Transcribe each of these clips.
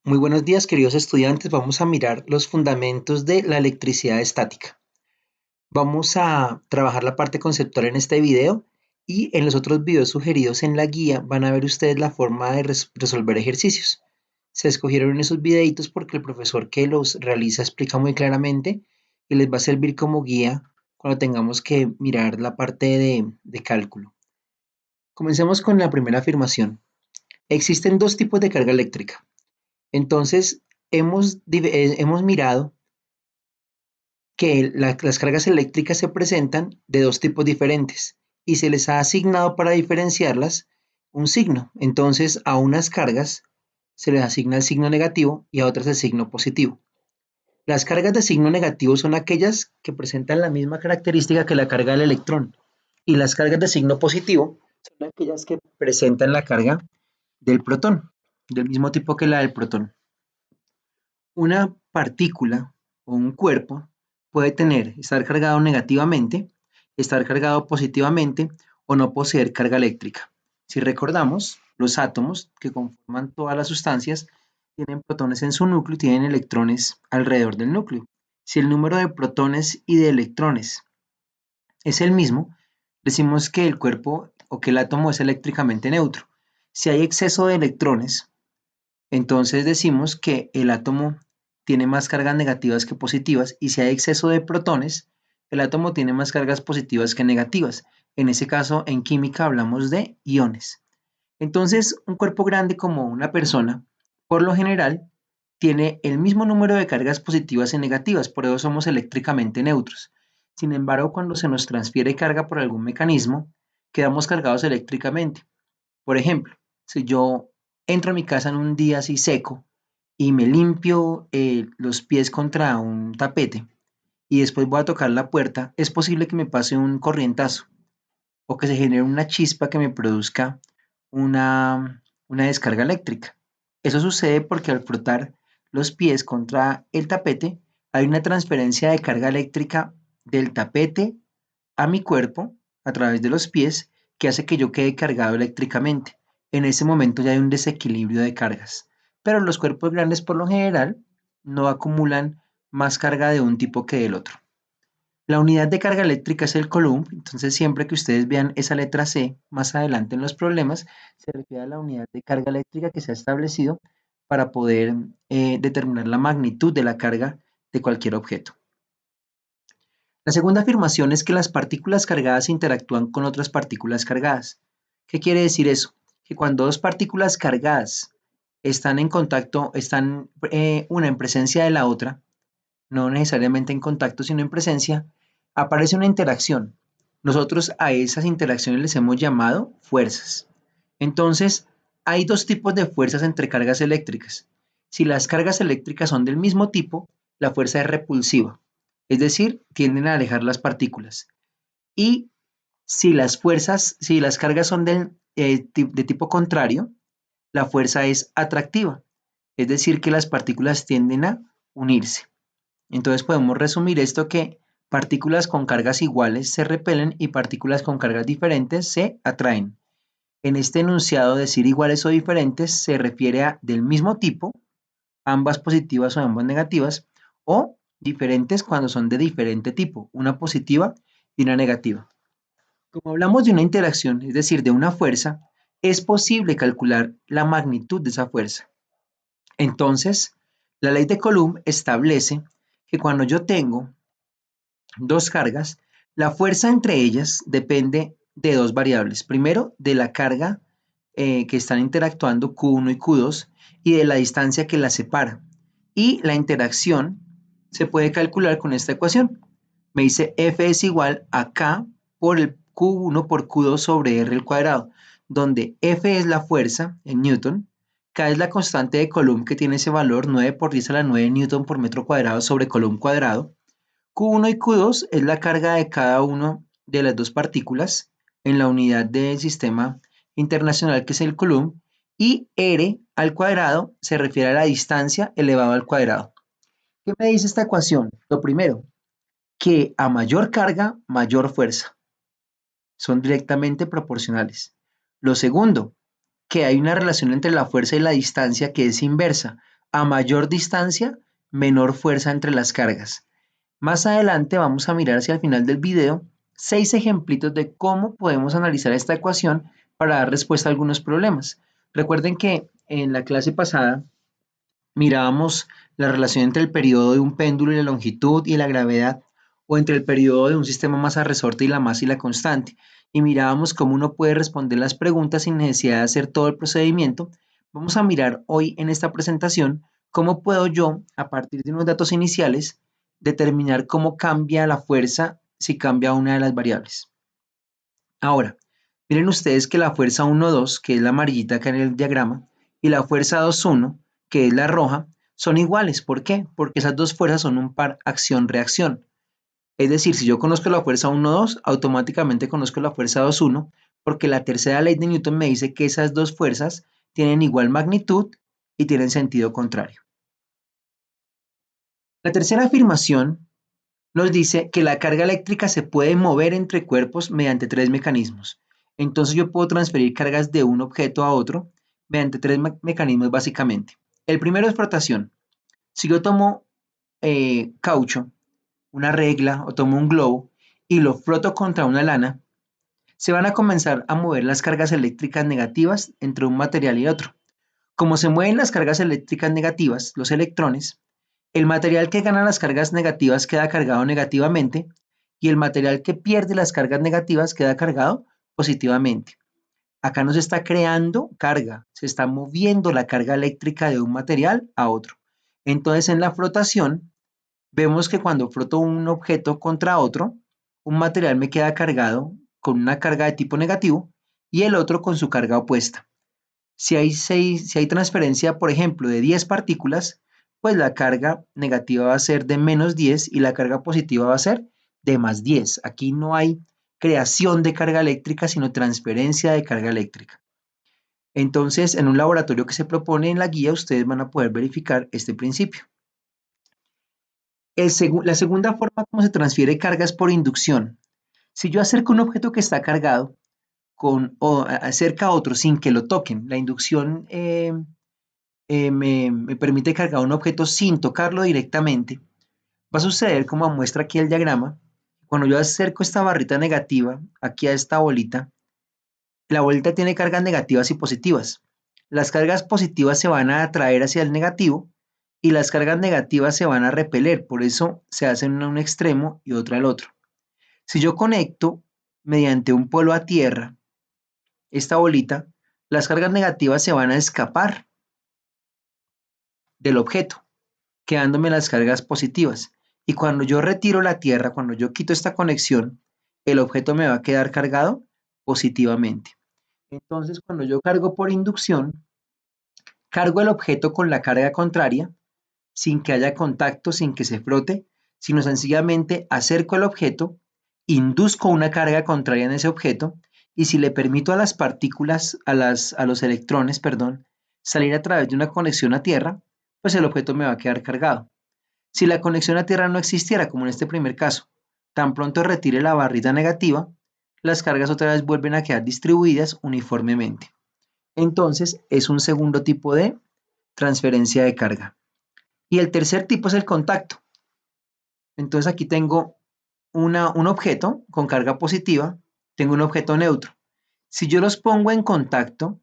Muy buenos días, queridos estudiantes. Vamos a mirar los fundamentos de la electricidad estática. Vamos a trabajar la parte conceptual en este video y en los otros videos sugeridos en la guía van a ver ustedes la forma de resolver ejercicios. Se escogieron esos videitos porque el profesor que los realiza explica muy claramente y les va a servir como guía cuando tengamos que mirar la parte de cálculo. Comencemos con la primera afirmación. Existen dos tipos de carga eléctrica. Entonces, hemos mirado que las cargas eléctricas se presentan de dos tipos diferentes y se les ha asignado para diferenciarlas un signo. Entonces, a unas cargas se les asigna el signo negativo y a otras el signo positivo. Las cargas de signo negativo son aquellas que presentan la misma característica que la carga del electrón y las cargas de signo positivo son aquellas que presentan la carga del protón, del mismo tipo que la del protón. Una partícula o un cuerpo puede estar cargado negativamente, estar cargado positivamente o no poseer carga eléctrica. Si recordamos, los átomos que conforman todas las sustancias tienen protones en su núcleo y tienen electrones alrededor del núcleo. Si el número de protones y de electrones es el mismo, decimos que el cuerpo o que el átomo es eléctricamente neutro. Si hay exceso de electrones, entonces decimos que el átomo tiene más cargas negativas que positivas y si hay exceso de protones, el átomo tiene más cargas positivas que negativas. En ese caso, en química hablamos de iones. Entonces, un cuerpo grande como una persona, por lo general, tiene el mismo número de cargas positivas y negativas, por eso somos eléctricamente neutros. Sin embargo, cuando se nos transfiere carga por algún mecanismo, quedamos cargados eléctricamente. Por ejemplo, si yo entro a mi casa en un día así seco y me limpio los pies contra un tapete y después voy a tocar la puerta, es posible que me pase un corrientazo o que se genere una chispa que me produzca una descarga eléctrica. Eso sucede porque al frotar los pies contra el tapete hay una transferencia de carga eléctrica del tapete a mi cuerpo a través de los pies que hace que yo quede cargado eléctricamente. En ese momento ya hay un desequilibrio de cargas. Pero los cuerpos grandes por lo general no acumulan más carga de un tipo que del otro. La unidad de carga eléctrica es el coulomb, entonces siempre que ustedes vean esa letra C más adelante en los problemas, se refiere a la unidad de carga eléctrica que se ha establecido para poder determinar la magnitud de la carga de cualquier objeto. La segunda afirmación es que las partículas cargadas interactúan con otras partículas cargadas. ¿Qué quiere decir eso? Que cuando dos partículas cargadas están en contacto, están una en presencia de la otra, no necesariamente en contacto, sino en presencia, aparece una interacción. Nosotros a esas interacciones les hemos llamado fuerzas. Entonces, hay dos tipos de fuerzas entre cargas eléctricas. Si las cargas eléctricas son del mismo tipo, la fuerza es repulsiva, es decir, tienden a alejar las partículas. Y si las cargas son de tipo contrario, la fuerza es atractiva, es decir, que las partículas tienden a unirse. Entonces podemos resumir esto que partículas con cargas iguales se repelen y partículas con cargas diferentes se atraen. En este enunciado, decir iguales o diferentes se refiere a del mismo tipo, ambas positivas o ambas negativas, o diferentes cuando son de diferente tipo, una positiva y una negativa. Como hablamos de una interacción, es decir, de una fuerza, es posible calcular la magnitud de esa fuerza. Entonces, la ley de Coulomb establece que cuando yo tengo dos cargas, la fuerza entre ellas depende de dos variables. Primero, de la carga que están interactuando Q1 y Q2 y de la distancia que las separa. Y la interacción se puede calcular con esta ecuación. Me dice F es igual a K por el Q1 por Q2 sobre R al cuadrado, donde F es la fuerza en Newton, K es la constante de Coulomb que tiene ese valor 9 por 10 a la 9 Newton por metro cuadrado sobre Coulomb cuadrado. Q1 y Q2 es la carga de cada una de las dos partículas en la unidad del sistema internacional que es el Coulomb y R al cuadrado se refiere a la distancia elevado al cuadrado. ¿Qué me dice esta ecuación? Lo primero, que a mayor carga, mayor fuerza. Son directamente proporcionales. Lo segundo, que hay una relación entre la fuerza y la distancia que es inversa. A mayor distancia, menor fuerza entre las cargas. Más adelante vamos a mirar hacia el final del video 6 ejemplitos de cómo podemos analizar esta ecuación para dar respuesta a algunos problemas. Recuerden que en la clase pasada mirábamos la relación entre el periodo de un péndulo y la longitud y la gravedad, o entre el periodo de un sistema masa-resorte y la masa y la constante, y mirábamos cómo uno puede responder las preguntas sin necesidad de hacer todo el procedimiento. Vamos a mirar hoy en esta presentación cómo puedo yo, a partir de unos datos iniciales, determinar cómo cambia la fuerza si cambia una de las variables. Ahora, miren ustedes que la fuerza 1,2, que es la amarillita acá en el diagrama, y la fuerza 2,1, que es la roja, son iguales. ¿Por qué? Porque esas dos fuerzas son un par acción-reacción. Es decir, si yo conozco la fuerza 1,2, automáticamente conozco la fuerza 2,1, porque la tercera ley de Newton me dice que esas dos fuerzas tienen igual magnitud y tienen sentido contrario. La tercera afirmación nos dice que la carga eléctrica se puede mover entre cuerpos mediante tres mecanismos. Entonces yo puedo transferir cargas de un objeto a otro mediante tres mecanismos básicamente. El primero es frotación. Si yo tomo caucho, una regla o tomo un globo y lo froto contra una lana, se van a comenzar a mover las cargas eléctricas negativas entre un material y otro. Como se mueven las cargas eléctricas negativas, los electrones, el material que gana las cargas negativas queda cargado negativamente y el material que pierde las cargas negativas queda cargado positivamente. Acá no se está creando carga, se está moviendo la carga eléctrica de un material a otro. Entonces en la frotación vemos que cuando froto un objeto contra otro, un material me queda cargado con una carga de tipo negativo y el otro con su carga opuesta. Si hay transferencia, por ejemplo, de 10 partículas, pues la carga negativa va a ser de -10 y la carga positiva va a ser de +10. Aquí no hay creación de carga eléctrica, sino transferencia de carga eléctrica. Entonces, en un laboratorio que se propone en la guía, ustedes van a poder verificar este principio. La segunda forma como se transfiere carga es por inducción. Si yo acerco un objeto que está cargado o acerca a otro sin que lo toquen, la inducción me permite cargar un objeto sin tocarlo directamente, va a suceder como muestra aquí el diagrama. Cuando yo acerco esta barrita negativa aquí a esta bolita, la bolita tiene cargas negativas y positivas. Las cargas positivas se van a atraer hacia el negativo y las cargas negativas se van a repeler, por eso se hacen una a un extremo y otra al otro. Si yo conecto mediante un polo a tierra esta bolita, las cargas negativas se van a escapar del objeto, quedándome las cargas positivas. Y cuando yo retiro la tierra, cuando yo quito esta conexión, el objeto me va a quedar cargado positivamente. Entonces, cuando yo cargo por inducción, cargo el objeto con la carga contraria, sin que haya contacto, sin que se frote, sino sencillamente acerco el objeto, induzco una carga contraria en ese objeto, y si le permito a las partículas, a los electrones, perdón, salir a través de una conexión a tierra, pues el objeto me va a quedar cargado. Si la conexión a tierra no existiera, como en este primer caso, tan pronto retire la barrita negativa, las cargas otra vez vuelven a quedar distribuidas uniformemente. Entonces, es un segundo tipo de transferencia de carga. Y el tercer tipo es el contacto. Entonces aquí tengo un objeto con carga positiva, tengo un objeto neutro. Si yo los pongo en contacto,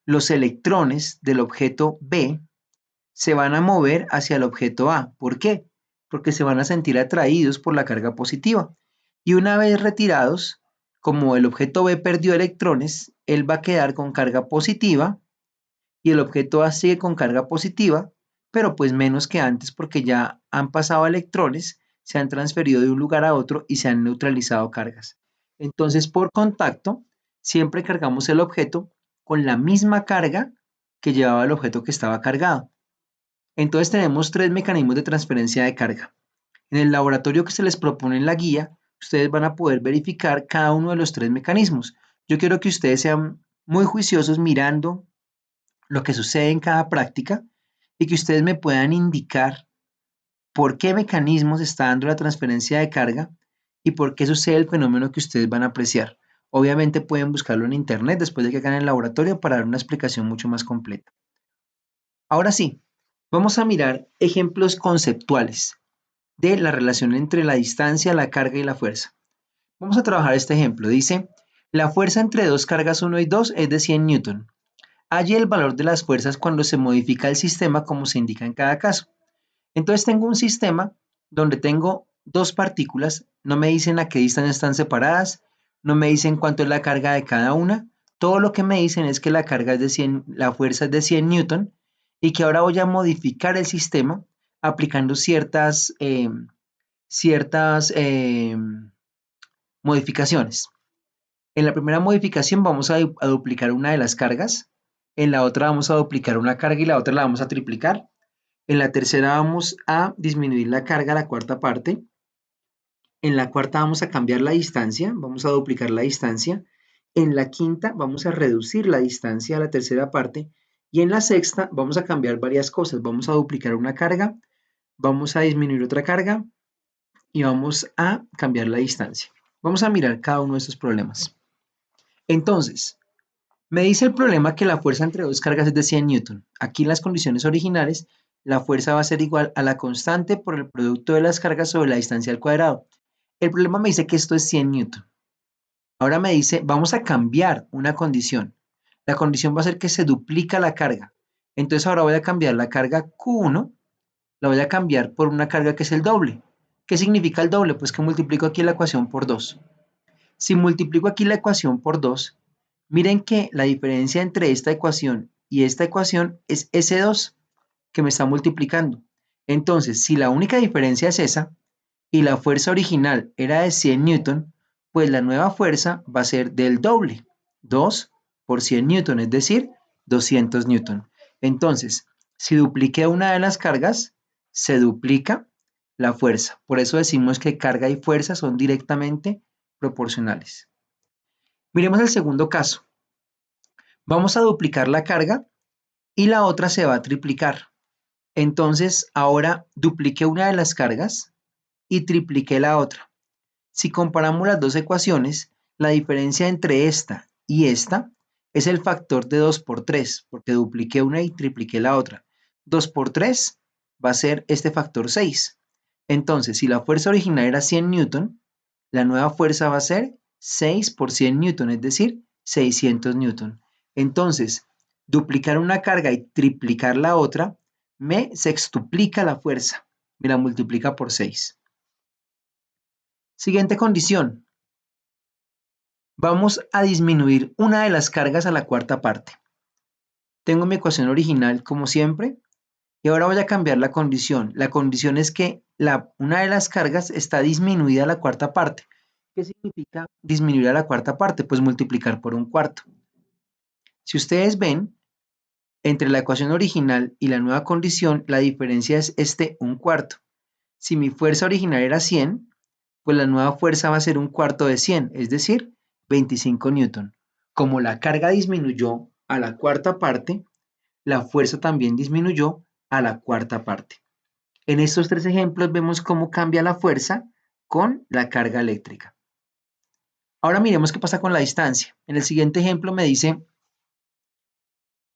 los electrones del objeto B se van a mover hacia el objeto A. ¿Por qué? Porque se van a sentir atraídos por la carga positiva. Y una vez retirados, como el objeto B perdió electrones, él va a quedar con carga positiva y el objeto A sigue con carga positiva, pero pues menos que antes porque ya han pasado electrones, se han transferido de un lugar a otro y se han neutralizado cargas. Entonces, por contacto, siempre cargamos el objeto con la misma carga que llevaba el objeto que estaba cargado. Entonces tenemos tres mecanismos de transferencia de carga. En el laboratorio que se les propone en la guía, ustedes van a poder verificar cada uno de los tres mecanismos. Yo quiero que ustedes sean muy juiciosos mirando lo que sucede en cada práctica y que ustedes me puedan indicar por qué mecanismo se está dando la transferencia de carga y por qué sucede el fenómeno que ustedes van a apreciar. Obviamente pueden buscarlo en internet después de que hagan el laboratorio para dar una explicación mucho más completa. Ahora sí, vamos a mirar ejemplos conceptuales de la relación entre la distancia, la carga y la fuerza. Vamos a trabajar este ejemplo. Dice, la fuerza entre dos cargas 1 y 2 es de 100 newton. Halle el valor de las fuerzas cuando se modifica el sistema como se indica en cada caso. Entonces tengo un sistema donde tengo dos partículas, no me dicen a qué distancia están separadas, no me dicen cuánto es la carga de cada una, todo lo que me dicen es que la carga es de 100, la fuerza es de 100 newton y que ahora voy a modificar el sistema aplicando ciertas modificaciones. En la primera modificación vamos a duplicar una de las cargas, en la otra vamos a duplicar una carga y la otra la vamos a triplicar. En la tercera vamos a disminuir la carga a la cuarta parte. En la cuarta vamos a cambiar la distancia, vamos a duplicar la distancia. En la quinta vamos a reducir la distancia a la tercera parte. Y en la sexta vamos a cambiar varias cosas. Vamos a duplicar una carga, vamos a disminuir otra carga y vamos a cambiar la distancia. Vamos a mirar cada uno de estos problemas. Entonces, me dice el problema que la fuerza entre dos cargas es de 100 newton. Aquí en las condiciones originales, la fuerza va a ser igual a la constante por el producto de las cargas sobre la distancia al cuadrado. El problema me dice que esto es 100 newton. Ahora me dice, vamos a cambiar una condición. La condición va a ser que se duplica la carga. Entonces ahora voy a cambiar la carga Q1, la voy a cambiar por una carga que es el doble. ¿Qué significa el doble? Pues que multiplico aquí la ecuación por 2. Si multiplico aquí la ecuación por 2, miren que la diferencia entre esta ecuación y esta ecuación es S2 que me está multiplicando. Entonces, si la única diferencia es esa y la fuerza original era de 100 newton, pues la nueva fuerza va a ser del doble, 2 por 100 newton, es decir, 200 newton. Entonces, si dupliqué una de las cargas, se duplica la fuerza. Por eso decimos que carga y fuerza son directamente proporcionales. Miremos el segundo caso. Vamos a duplicar la carga y la otra se va a triplicar. Entonces, ahora dupliqué una de las cargas y tripliqué la otra. Si comparamos las dos ecuaciones, la diferencia entre esta y esta es el factor de 2 por 3, porque dupliqué una y tripliqué la otra. 2 por 3 va a ser este factor 6. Entonces, si la fuerza original era 100 newton, la nueva fuerza va a ser 6 por 100 newton, es decir, 600 newton. Entonces, duplicar una carga y triplicar la otra me sextuplica la fuerza, me la multiplica por 6. Siguiente condición. Vamos a disminuir una de las cargas a la cuarta parte. Tengo mi ecuación original como siempre y ahora voy a cambiar la condición. La condición es que una de las cargas está disminuida a la cuarta parte. ¿Qué significa disminuir a la cuarta parte? Pues multiplicar por un cuarto. Si ustedes ven, entre la ecuación original y la nueva condición, la diferencia es este un cuarto. Si mi fuerza original era 100, pues la nueva fuerza va a ser un cuarto de 100, es decir, 25 newton. Como la carga disminuyó a la cuarta parte, la fuerza también disminuyó a la cuarta parte. En estos tres ejemplos vemos cómo cambia la fuerza con la carga eléctrica. Ahora miremos qué pasa con la distancia. En el siguiente ejemplo me dice,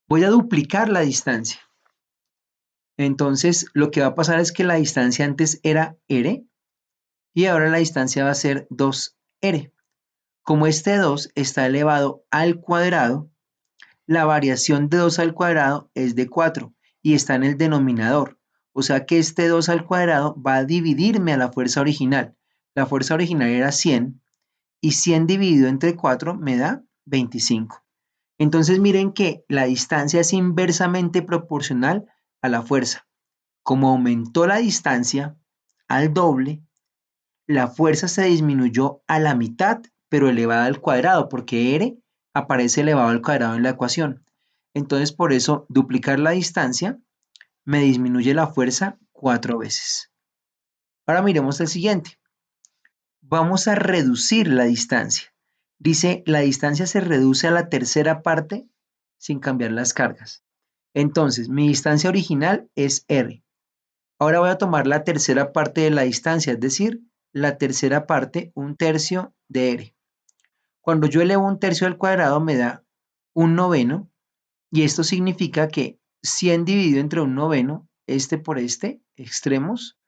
voy a duplicar la distancia. Entonces, lo que va a pasar es que la distancia antes era r y ahora la distancia va a ser 2r. Como este 2 está elevado al cuadrado, la variación de 2 al cuadrado es de 4 y está en el denominador. O sea que este 2 al cuadrado va a dividirme a la fuerza original. La fuerza original era 100 y 100 dividido entre 4 me da 25. Entonces miren que la distancia es inversamente proporcional a la fuerza. Como aumentó la distancia al doble, la fuerza se disminuyó a la mitad, pero elevada al cuadrado, porque r aparece elevado al cuadrado en la ecuación. Entonces, por eso, duplicar la distancia me disminuye la fuerza 4 veces. Ahora miremos el siguiente. Vamos a reducir la distancia. Dice, la distancia se reduce a la tercera parte sin cambiar las cargas. Entonces, mi distancia original es r. Ahora voy a tomar la tercera parte de la distancia, es decir, la tercera parte, un tercio de r. Cuando yo elevo un tercio al cuadrado me da un noveno y esto significa que 100 dividido entre un noveno, este por este, extremos,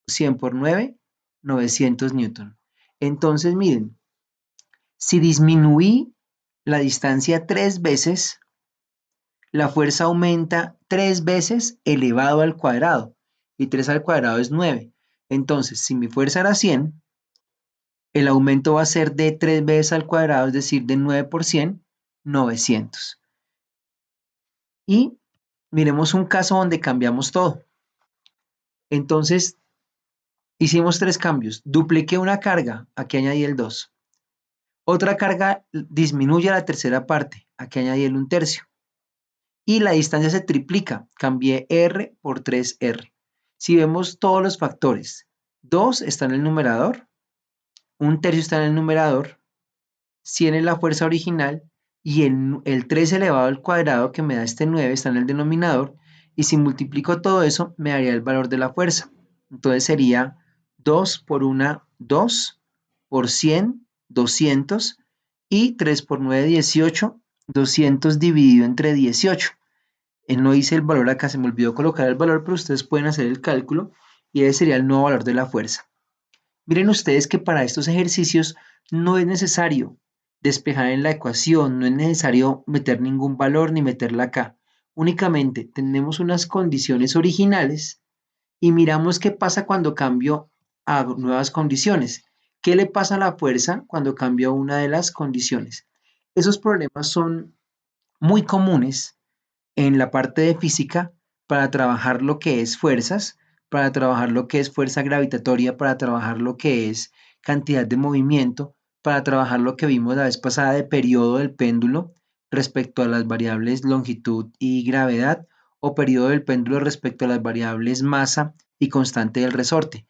100 por 9, 900 newton. Entonces, miren, si disminuí la distancia 3 veces, la fuerza aumenta 3 veces elevado al cuadrado. Y 3 al cuadrado es 9. Entonces, si mi fuerza era 100, el aumento va a ser de 3 veces al cuadrado, es decir, de 9 por 100, 900. Y miremos un caso donde cambiamos todo. Entonces, hicimos 3 cambios. Dupliqué una carga, aquí añadí el 2. Otra carga disminuye a la tercera parte, aquí añadí el 1/3. Y la distancia se triplica, cambié R por 3R. Si vemos todos los factores, 2 está en el numerador, 1/3 está en el numerador, 100 es la fuerza original y el 3 elevado al cuadrado que me da este 9 está en el denominador, y si multiplico todo eso me daría el valor de la fuerza. Entonces sería 2 por 1, 2, por 100, 200, y 3 por 9, 18, 200 dividido entre 18. No hice el valor acá, se me olvidó colocar el valor, pero ustedes pueden hacer el cálculo y ese sería el nuevo valor de la fuerza. Miren ustedes que para estos ejercicios no es necesario despejar en la ecuación, no es necesario meter ningún valor ni meterla acá. Únicamente tenemos unas condiciones originales y miramos qué pasa cuando cambio a nuevas condiciones. ¿Qué le pasa a la fuerza cuando cambio una de las condiciones? Esos problemas son muy comunes en la parte de física para trabajar lo que es fuerzas, para trabajar lo que es fuerza gravitatoria, para trabajar lo que es cantidad de movimiento, para trabajar lo que vimos la vez pasada de periodo del péndulo respecto a las variables longitud y gravedad, o periodo del péndulo respecto a las variables masa y constante del resorte.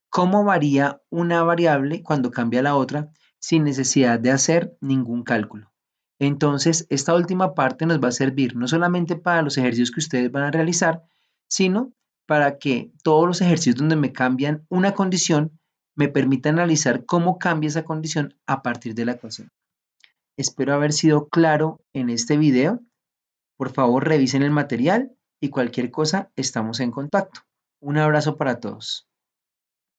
¿Cómo varía una variable cuando cambia la otra sin necesidad de hacer ningún cálculo? Entonces, esta última parte nos va a servir no solamente para los ejercicios que ustedes van a realizar, sino para que todos los ejercicios donde me cambian una condición me permitan analizar cómo cambia esa condición a partir de la ecuación. Espero haber sido claro en este video. Por favor, revisen el material y cualquier cosa estamos en contacto. Un abrazo para todos.